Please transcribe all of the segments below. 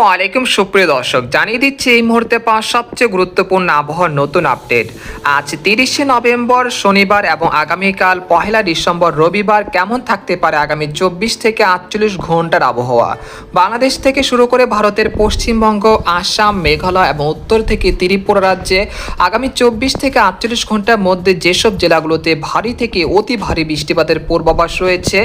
আসসালামু আলাইকুম সুপ্রিয় দর্শক, জানিয়ে দিচ্ছি এই মুহূর্তে পাওয়া সবচেয়ে গুরুত্বপূর্ণ আবহাওয়ার নতুন আপডেট। আজ 30শে নভেম্বর শনিবার এবং আগামীকাল 1 ডিসেম্বর রবিবার কেমন থাকতে পারে আগামী 24 থেকে 48 ঘন্টার আবহাওয়া। বাংলাদেশ থেকে শুরু করে ভারতের পশ্চিমবঙ্গ, আসাম, মেঘালয় এবং উত্তর থেকে ত্রিপুরা রাজ্যে আগামী 24 থেকে 48 ঘন্টার মধ্যে যেসব জেলাগুলোতে ভারী থেকে অতি ভারী বৃষ্টিপাতের পূর্বাভাস রয়েছে,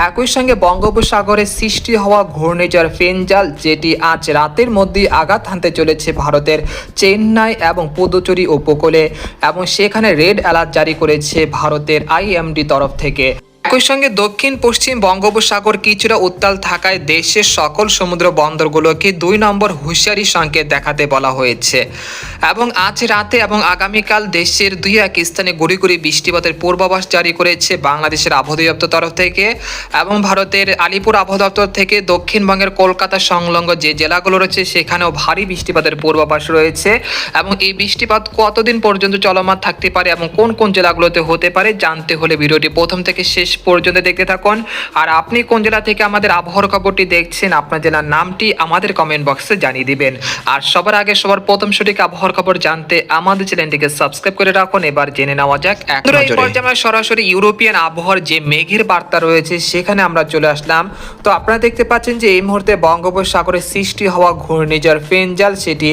একই সঙ্গে বঙ্গোপসাগরে সৃষ্টি হওয়া ঘূর্ণিঝড় ফেঞ্জাল, যেটি আজ রাতের মধ্যেই আঘাত হানতে চলেছে ভারতের চেন্নাই এবং পুদুচেরি উপকূলে, এবং সেখানে রেড অ্যালার্ট জারি করেছে ভারতের আইএমডি তরফ থেকে। একই সঙ্গে দক্ষিণ পশ্চিম বঙ্গোপসাগর কিছুটা উত্তাল থাকায় দেশের সকল সমুদ্র বন্দরগুলোকে 2 নম্বর হুঁশিয়ারি সংকেত দেখাতে বলা হয়েছে। এবং আজ রাতে এবং আগামীকাল দেশের 2-1 স্থানে গুড়ি গুড়ি বৃষ্টিপাতের পূর্বাভাস জারি করেছে বাংলাদেশের আবহাওয়া দপ্তর তরফ থেকে, এবং ভারতের আলিপুর আবহাওয়া দপ্তর থেকে দক্ষিণবঙ্গের কলকাতা সংলগ্ন যে জেলাগুলো রয়েছে সেখানেও ভারী বৃষ্টিপাতের পূর্বাভাস রয়েছে। এবং এই বৃষ্টিপাত কতদিন পর্যন্ত চলমান থাকতে পারে এবং কোন কোন জেলাগুলোতে হতে পারে জানতে হলে ভিডিওটি প্রথম থেকে শেষ পর্যন্ত দেখতে থাকুন। আর আপনি কোন জেলা থেকে আমাদের আবহাওয়ার খবরটি দেখছেন, আপনার জেলার নামটি আমাদের কমেন্ট বক্সে জানিয়ে দিবেন। আর সবার আগে সবার প্রথম সঠিক আবহাওয়ার খবর জানতে আমাদের চ্যানেলটিকে সাবস্ক্রাইব করে রাখুন। এবার জেনে নেওয়া যাক এক নজরে। আমরা সরাসরি ইউরোপিয়ান আবহাওয়ার যে মেঘের বার্তা রয়েছে সেখানে আমরা চলে আসলাম। তো আপনারা দেখতে পাচ্ছেন যে এই মুহূর্তে বঙ্গোপসাগরে সৃষ্টি হওয়া ঘূর্ণিঝড় ফেঞ্জাল, সেটি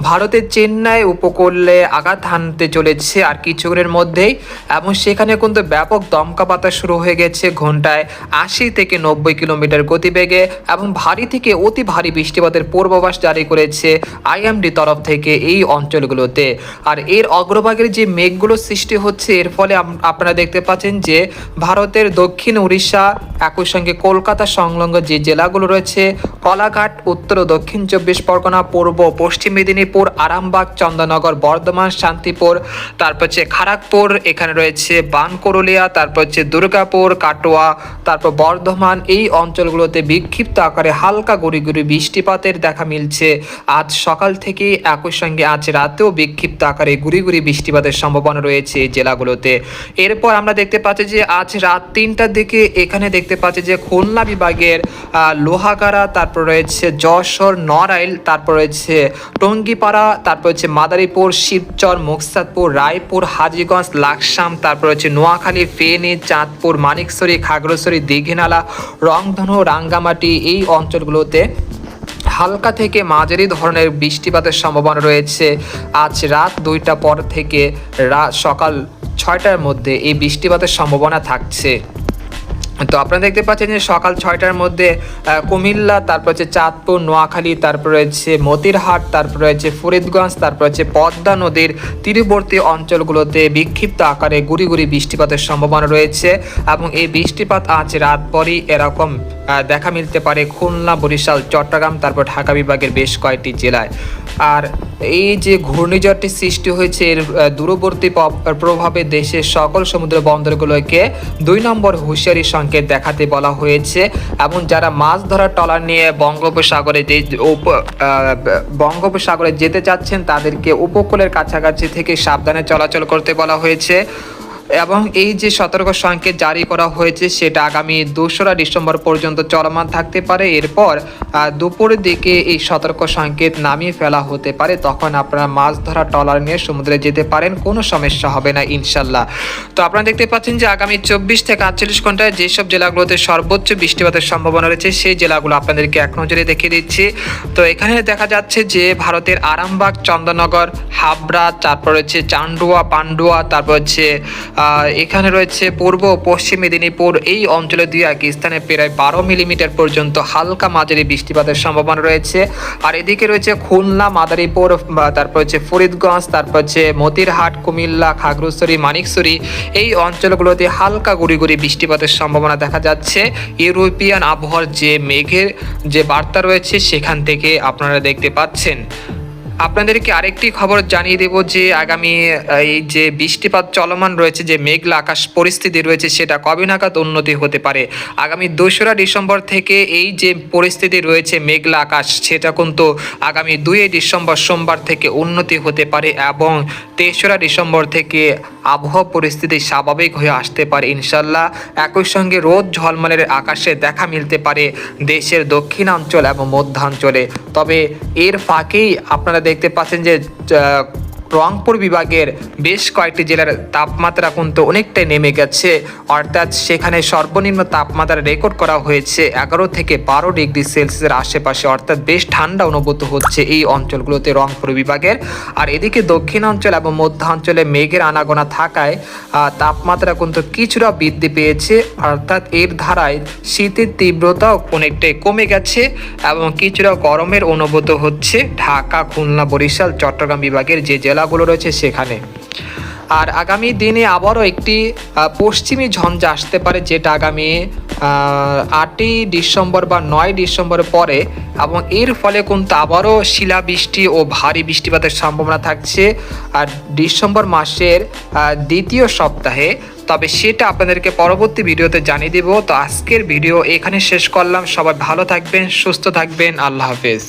ভারতের চেন্নাই উপকূলে আঘাত হানতে চলেছে আর কিছুক্ষণের মধ্যেই, এবং সেখানে কিন্তু ব্যাপক দমকা বাতাস শুরু হয়ে গেছে ঘন্টায় 80 থেকে 90 কিলোমিটার গতিবেগে, এবং ভারী থেকে অতি ভারী বৃষ্টিপাতের পূর্বাভাস জারি করেছে আইএমডি তরফ থেকে এই অঞ্চলগুলোতে। আর এর অগ্রভাগের যে মেঘগুলো সৃষ্টি হচ্ছে, এর ফলে আপনারা দেখতে পাচ্ছেন যে ভারতের দক্ষিণ উড়িষ্যা, একই সঙ্গে কলকাতা সংলগ্ন যে জেলাগুলো রয়েছে কলাঘাট, উত্তর ও দক্ষিণ 24 পরগনা, পূর্ব পশ্চিম মেদিনীপুর, আরামবাগ, চন্দননগর, বর্ধমান, শান্তিপুর, তারপর হচ্ছে খড়গপুর, এখানে রয়েছে বানকরুলিয়া, তারপর হচ্ছে দুর্গাপুর, কাটোয়া, তারপর বর্ধমান, এই অঞ্চলগুলোতে বিক্ষিপ্ত আকারে হালকা গুড়ি গুড়ি বৃষ্টিপাতের দেখা মিলছে আজ সকাল থেকে। একই সঙ্গে আজ রাতেও বিক্ষিপ্ত আকারে গুড়ি গুড়ি বৃষ্টিপাতের সম্ভাবনা রয়েছে এই জেলাগুলোতে। এরপর আমরা দেখতে পাচ্ছি যে আজ রাত 3টার দিকে এখানে দেখতে পাচ্ছি যে খুলনা বিভাগের লোহাগাড়া, তারপর রয়েছে যশোর, নড়াইল, তারপর রয়েছে টঙ্গিপাড়া, তারপর হচ্ছে মাদারীপুর, শিবচর, মুকসাদপুর, রায়পুর, হাজীগঞ্জ, লাকসাম, তারপর হচ্ছে নোয়াখালী, ফেনী, চাঁদপুর, মানিকছড়ি, খাগড়াছড়ি, দীঘিনালা, রংধনু, রাঙ্গামাটি, এই অঞ্চলগুলোতে হালকা থেকে মাঝারি ধরনের বৃষ্টিপাতের সম্ভাবনা রয়েছে আজ রাত 2টা পর থেকে সকাল 6টার মধ্যে এই বৃষ্টিপাতের সম্ভাবনা থাকছে। তো আপনারা দেখতে পাচ্ছেন যে সকাল 6টার মধ্যে কুমিল্লা, তারপর হচ্ছে চাঁদপুর, নোয়াখালী, তারপর রয়েছে মতিরহাট, তারপর রয়েছে ফরিদগঞ্জ, তারপর হচ্ছে পদ্মা নদীর তীরবর্তী অঞ্চলগুলোতে বিক্ষিপ্ত আকারে গুড়ি গুড়ি বৃষ্টিপাতের সম্ভাবনা রয়েছে, এবং এই বৃষ্টিপাত আজ রাত পরই এরকম দেখা মিলতে পারে খুলনা, বরিশাল, চট্টগ্রাম, তারপর ঢাকা বিভাগের বেশ কয়েকটি জেলায়। আর এই যে ঘূর্ণিঝড়টি সৃষ্টি হয়েছে, এর দূরবর্তী প্রভাবে দেশের সকল সমুদ্র বন্দরগুলোকে 2 নম্বর হুঁশিয়ারি সংকেত দেখাতে বলা হয়েছে, এবং যারা মাছ ধরার ট্রলার নিয়ে বঙ্গোপসাগরে যেতে চাচ্ছেন তাদেরকে উপকূলের কাছাকাছি থেকে সাবধানে চলাচল করতে বলা হয়েছে। এবং এই যে সতর্ক সংকেত জারি করা হয়েছে সেটা আগামী 2রা ডিসেম্বর পর্যন্ত চলমান থাকতে পারে। এরপর দুপুরের দিকে এই সতর্ক সংকেত নামিয়ে ফেলা হতে পারে, তখন আপনারা মাছ ধরা ট্রলার নিয়ে সমুদ্রে যেতে পারেন, কোনো সমস্যা হবে না ইনশাল্লাহ। তো আপনারা দেখতে পাচ্ছেন যে আগামী 24 থেকে 48 ঘন্টায় যেসব জেলাগুলোতে সর্বোচ্চ বৃষ্টিপাতের সম্ভাবনা রয়েছে সেই জেলাগুলো আপনাদেরকে এক নজরে দেখিয়ে দিচ্ছি। তো এখানে দেখা যাচ্ছে যে ভারতের আরামবাগ, চন্দননগর, হাবড়া, তারপর হচ্ছে চান্ডুয়া, পান্ডুয়া, তারপর হচ্ছে এখানে রয়েছে পূর্ব পশ্চিম মেদিনীপুর, এই অঞ্চলে 2-1 স্থানে প্রায় 12 মিলিমিটার পর্যন্ত হালকা মাঝারি বৃষ্টিপাতের সম্ভাবনা রয়েছে। আর এদিকে রয়েছে খুলনা, মাদারীপুর, তারপর হচ্ছে ফরিদগঞ্জ, তারপর হচ্ছে মতিরহাট, কুমিল্লা, খাগড়াছড়ি, মানিকছড়ি, এই অঞ্চলগুলোতে হালকা গুড়ি গুড়ি বৃষ্টিপাতের সম্ভাবনা দেখা যাচ্ছে ইউরোপিয়ান আবহাওয়ার যে মেঘের যে বার্তা রয়েছে সেখান থেকে আপনারা দেখতে পাচ্ছেন। আপনাদেরকে আরেকটি খবর জানিয়ে দেব যে আগামী এই যে বৃষ্টিপাত চলমান রয়েছে, যে মেঘলা আকাশ পরিস্থিতি রয়েছে, সেটা কবে নাগাদ উন্নতি হতে পারে। আগামী 2রা ডিসেম্বর থেকে এই যে পরিস্থিতি রয়েছে মেঘলা আকাশ, সেটা কিন্তু আগামী 2 ডিসেম্বর সোমবার থেকে উন্নতি হতে পারে এবং 3রা ডিসেম্বর থেকে আবহাওয়া পরিস্থিতি স্বাভাবিক হয়ে আসতে পারে ইনশাল্লাহ। একই সঙ্গে রোদ ঝলমলের আকাশে দেখা মিলতে পারে দেশের দক্ষিণাঞ্চল এবং মধ্যাঞ্চলে। তবে এর ফাঁকেই আপনারা দেখতে পাচ্ছেন যে রংপুর বিভাগের বেশ কয়েকটি জেলার তাপমাত্রা কিন্তু অনেকটাই নেমে গেছে, অর্থাৎ সেখানে সর্বনিম্ন তাপমাত্রা রেকর্ড করা হয়েছে 11 থেকে 12 ডিগ্রি সেলসিয়াসের আশেপাশে, অর্থাৎ বেশ ঠান্ডা অনুভূত হচ্ছে এই অঞ্চলগুলোতে রংপুর বিভাগের। আর এদিকে দক্ষিণাঞ্চল এবং মধ্যাঞ্চলে মেঘের আনাগোনা থাকায় তাপমাত্রা কিন্তু কিছুটা বৃদ্ধি পেয়েছে, অর্থাৎ এর ধারায় শীতের তীব্রতাও অনেকটাই কমে গেছে এবং কিছুটা গরমের অনুভূত হচ্ছে ঢাকা, খুলনা, বরিশাল, চট্টগ্রাম বিভাগের যে জেলাগুলো রয়েছে সেখানে। আর আগামী দিনে আবারও একটি পশ্চিমী ঝঞ্ঝা আসতে পারে, যেটা আগামী 8ই ডিসেম্বর বা 9 ডিসেম্বর পরে, এবং এর ফলে কিন্তু আবারও শিলাবৃষ্টি ও ভারী বৃষ্টিপাতের সম্ভাবনা থাকছে আর ডিসেম্বর মাসের 2য় সপ্তাহে। তবে সেটা আপনাদেরকে পরবর্তী ভিডিওতে জানিয়ে দেব। তো আজকের ভিডিও এখানে শেষ করলাম। সবাই ভালো থাকবেন, সুস্থ থাকবেন, আল্লাহ হাফেজ।